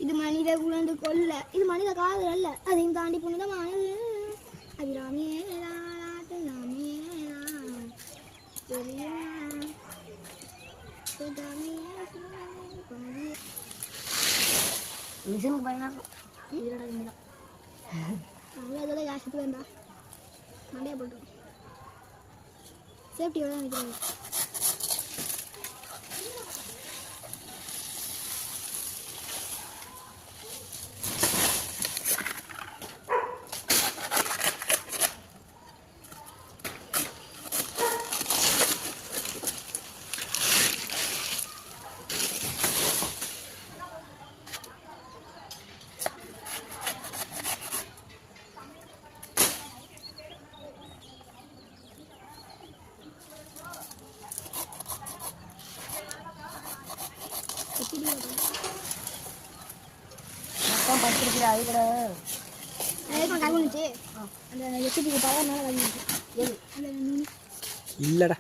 இது மனித குழந்தை கொல்ல, இது மனித காதல் அல்ல, அதையும் தாண்டி புனிதமானது. அபிராமியே நாமே மிஷனுக்கு பயணம் அதோட காசத்து வேண்டாம், மண்டையை போட்டு சேஃப்டியோட தான் வைக்கிறாங்க. படிச்சிருக்கிற அது கூட இல்லடா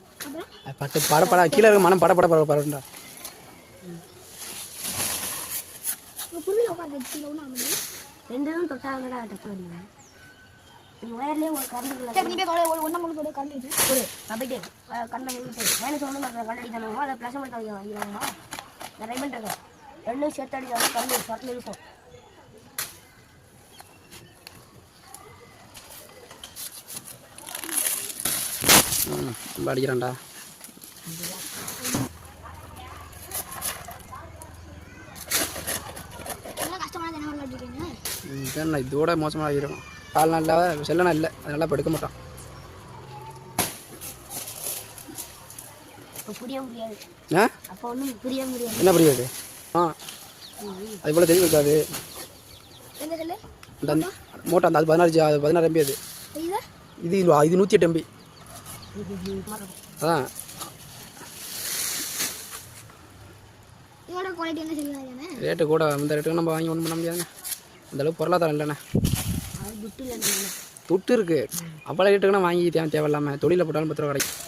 பட்டு படப்பட கீழே இருக்க மனம் படப்பட படப்படா. ரெண்டும் தொட்டாங்கடா டக்குனு வயர்லேயே ஒரு கரண்ட் போயிட்டு கண்ணை விட்டு மைனஸ் ஒன்று கரண்ட் அடித்தானுங்க, அதை ப்ளஸ் மட்டும் வாங்கிடுவாங்க. நிறைய பேர் இருக்கேன் ரெண்டும் சேர்த்து அடித்தாலும் கரண்ட் ஷார்ட்டில் இருக்கும். அடிக்கிறான்டா. இதோட மோசமாக இருக்கும். கால் நல்லா செல்லனா இல்லை, அதனால படுக்க மாட்டான். என்ன புரியாது? அது போல தெரிய இருக்காது. மோட்டா அந்த அது 16 MB. அது இது 108 MB. அதான் ரேட்டு கூட. இந்த ரேட்டுக்கு நம்ம வாங்கி ஒன்றும் பண்ண முடியாதுண்ணே. அந்தளவுக்கு பொருளாதாரம் இல்லைண்ணே. துட்டு இருக்கு, அவ்வளோ ரேட்டுக்குன்னா வாங்கி தேவையில்லாமல் தொழிலில் போட்டாலும் 10 ரூபா கிடைக்கும்.